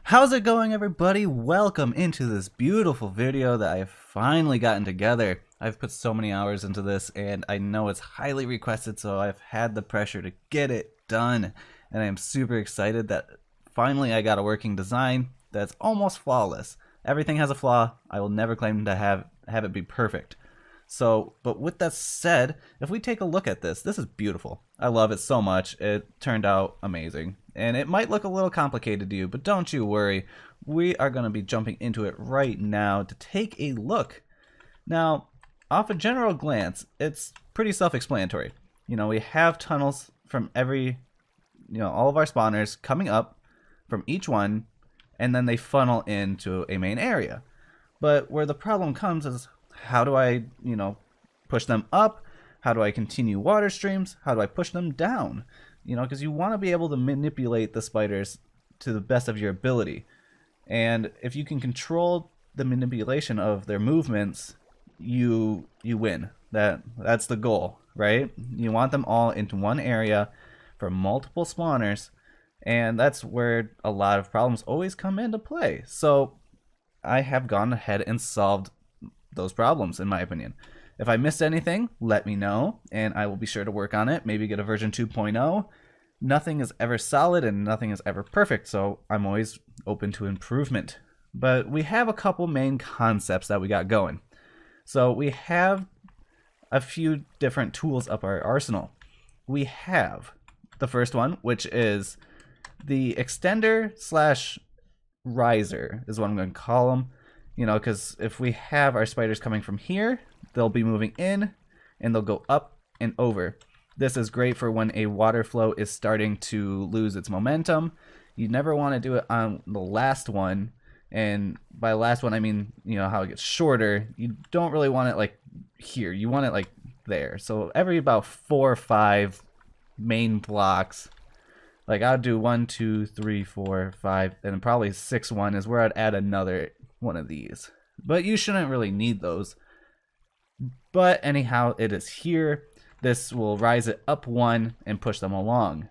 How's it going, everybody? Welcome into this beautiful video that I've finally gotten together. I've put so many hours into this and I know it's highly requested, so I've had the pressure to get it done. And I'm super excited that finally I got a working design that's almost flawless. Everything has a flaw. I will never claim to have it be perfect. But with that said, if we take a look at this is beautiful. I love it so much. It turned out amazing. And it might look a little complicated to you, but don't you worry. We are going to be jumping into it right now to take a look. Now, off a general glance, it's pretty self-explanatory. We have tunnels from all of our spawners coming up from each one, and then they funnel into a main area. But where the problem comes is, how do I, push them up? How do I continue water streams? How do I push them down? Because you want to be able to manipulate the spiders to the best of your ability. And if you can control the manipulation of their movements, you win. That's the goal, right? You want them all into one area for multiple spawners, and that's where a lot of problems always come into play. So I have gone ahead and solved those problems, in my opinion. If I missed anything, let me know, and I will be sure to work on it, maybe get a version 2.0. Nothing is ever solid and nothing is ever perfect, so I'm always open to improvement. But we have a couple main concepts that we got going. So we have a few different tools up our arsenal. We have the first one, which is the extender slash riser, is what I'm going to call them. Because if we have our spiders coming from here, they'll be moving in and they'll go up and over. This is great for when a water flow is starting to lose its momentum. You never want to do it on the last one. And by last one, I mean, how it gets shorter. You don't really want it like here. You want it like there. So every about 4 or 5 main blocks, like I'll do 1, 2, 3, 4, 5, and probably 6 one is where I'd add another one of these. But you shouldn't really need those. But anyhow, it is here. This will rise it up 1 and push them along.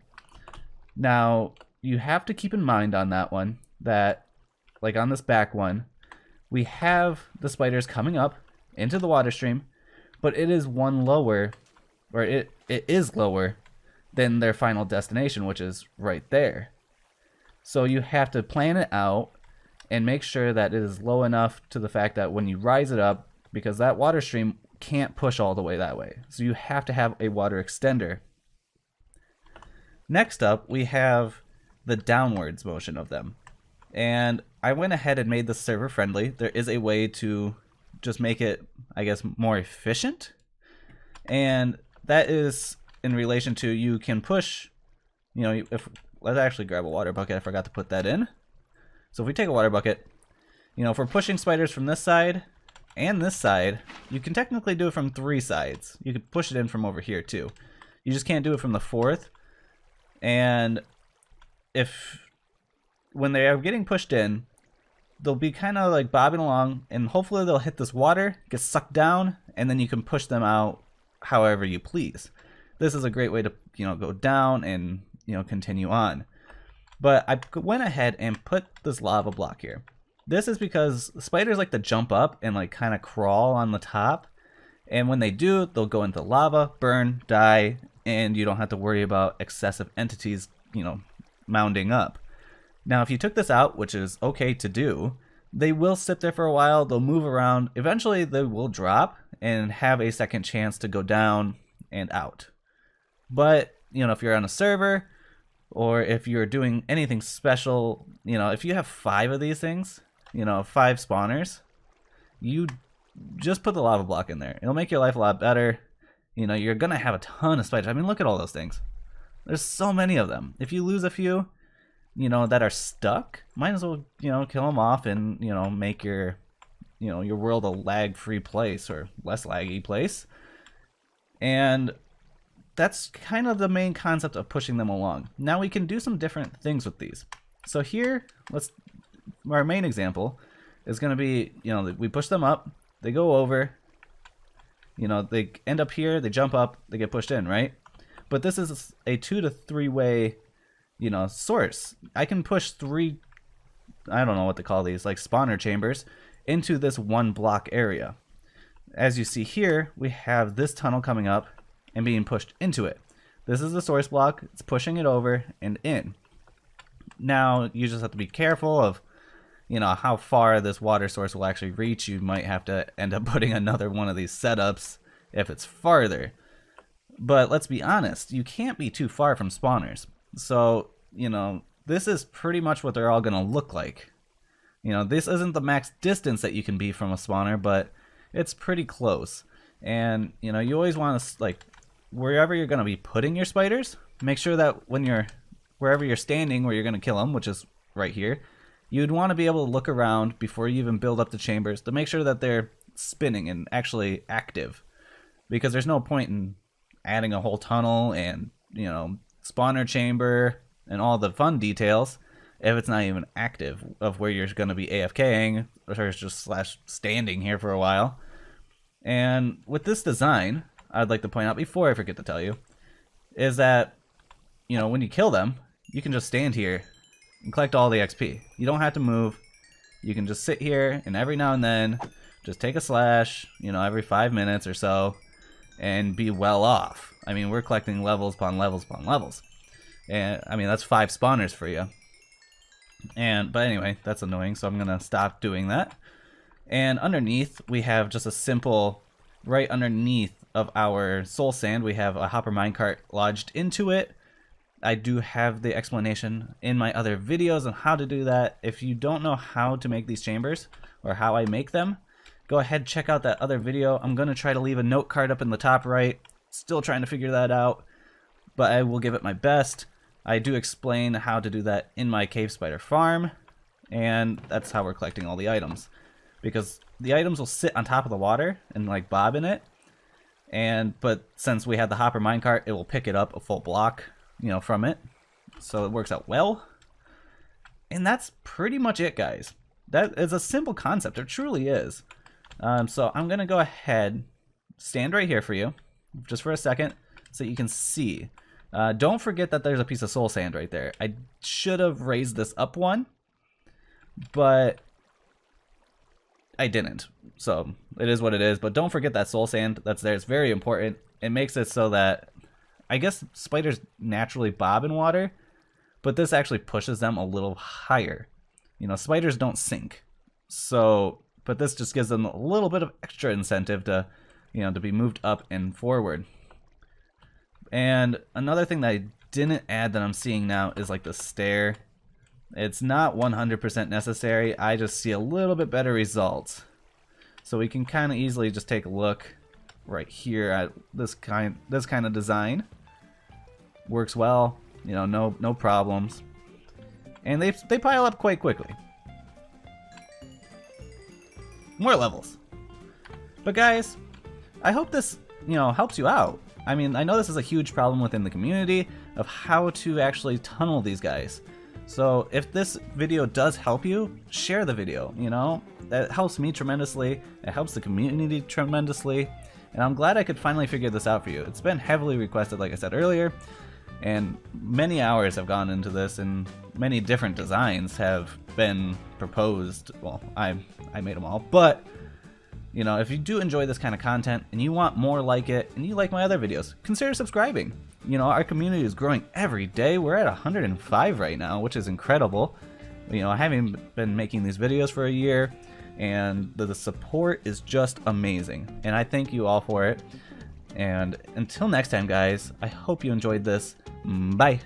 Now, you have to keep in mind on that one that, like on this back one, we have the spiders coming up into the water stream, but it is one lower, or it is lower than their final destination, which is right there. So you have to plan it out and make sure that it is low enough to the fact that when you rise it up, because that water stream can't push all the way that way. So you have to have a water extender. Next up, we have the downwards motion of them. And I went ahead and made this server friendly. There is a way to just make it, I guess, more efficient. And that is in relation to, you can push, let's actually grab a water bucket. I forgot to put that in. So if we take a water bucket, if we're pushing spiders from this side and this side, you can technically do it from 3 sides. You could push it in from over here too. You just can't do it from the 4th. And when they are getting pushed in, they'll be kind of like bobbing along, and hopefully they'll hit this water, get sucked down, and then you can push them out however you please. This is a great way to go down and continue on. But I went ahead and put this lava block here. This is because spiders like to jump up and like kind of crawl on the top. And when they do, they'll go into lava, burn, die, and you don't have to worry about excessive entities, mounding up. Now, if you took this out, which is okay to do, they will sit there for a while, they'll move around. Eventually, they will drop and have a second chance to go down and out. But, if you're on a server, or if you're doing anything special, if you have 5 of these things, 5 spawners, you just put the lava block in there. It'll make your life a lot better. You're going to have a ton of spiders. I mean, look at all those things. There's so many of them. If you lose a few, that are stuck, might as well, kill them off and, make your world a lag-free place, or less laggy place. And that's kind of the main concept of pushing them along. Now we can do some different things with these. So here, our main example is going to be, we push them up, they go over, they end up here, they jump up, they get pushed in, right? But this is a 2 to 3 way, source. I can push 3 I don't know what to call these, like spawner chambers, into this one block area. As you see here, we have this tunnel coming up and being pushed into it. This is the source block. It's pushing it over and in. Now, you just have to be careful of, you know, how far this water source will actually reach. You might have to end up putting another one of these setups if it's farther. But let's be honest, you can't be too far from spawners. So, you know, this is pretty much what they're all going to look like. You know, this isn't the max distance that you can be from a spawner, but it's pretty close. And, you know, you always want to, like, wherever you're going to be putting your spiders, make sure that when you're, wherever you're standing where you're going to kill them, which is right here, you'd want to be able to look around before you even build up the chambers to make sure that they're spinning and actually active. Because there's no point in adding a whole tunnel and, you know, spawner chamber and all the fun details if it's not even active, of where you're going to be AFKing or just standing here for a while. And with this design, I'd like to point out before I forget to tell you, is that, you know, when you kill them, you can just stand here and collect all the XP. You don't have to move. You can just sit here and every now and then just take a slash, you know, every 5 minutes or so, and be well off. I mean, we're collecting levels upon levels upon levels. And I mean, that's 5 spawners for you. But anyway, that's annoying, so I'm gonna stop doing that. And underneath, we have just a simple, right underneath of our soul sand, we have a hopper minecart lodged into it. I do have the explanation in my other videos on how to do that. If you don't know how to make these chambers or how I make them, go ahead, check out that other video. I'm gonna try to leave a note card up in the top right. Still trying to figure that out, but I will give it my best. I do explain how to do that in my cave spider farm, and that's how we're collecting all the items. Because the items will sit on top of the water and like bob in it, but since we had the hopper minecart, it will pick it up a full block, you know, from it. So it works out well. And that's pretty much it, guys. That is a simple concept. It truly is. So I'm gonna go ahead, stand right here for you, just for a second, so you can see. Don't forget that there's a piece of soul sand right there. I should have raised this up one, but I didn't. So it is what it is, but don't forget that soul sand that's there. It's very important. It makes it so that, I guess spiders naturally bob in water, but this actually pushes them a little higher. You know, spiders don't sink. So, but this just gives them a little bit of extra incentive to, you know, to be moved up and forward. And another thing that I didn't add that I'm seeing now is like the stair. It's not 100% necessary. I just see a little bit better results. So we can kind of easily just take a look right here at this kind of design. Works well, you know, no problems. And they pile up quite quickly. More levels. But guys, I hope this, you know, helps you out. I mean, I know this is a huge problem within the community of how to actually tunnel these guys. So if this video does help you, share the video, you know? That helps me tremendously, it helps the community tremendously, and I'm glad I could finally figure this out for you. It's been heavily requested, like I said earlier, and many hours have gone into this, and many different designs have been proposed. Well, I made them all, but you know, if you do enjoy this kind of content and you want more like it and you like my other videos, consider subscribing. You know, our community is growing every day. We're at 105 right now, which is incredible. You know, I haven't been making these videos for a year, and the support is just amazing. And I thank you all for it. And until next time, guys, I hope you enjoyed this. Bye.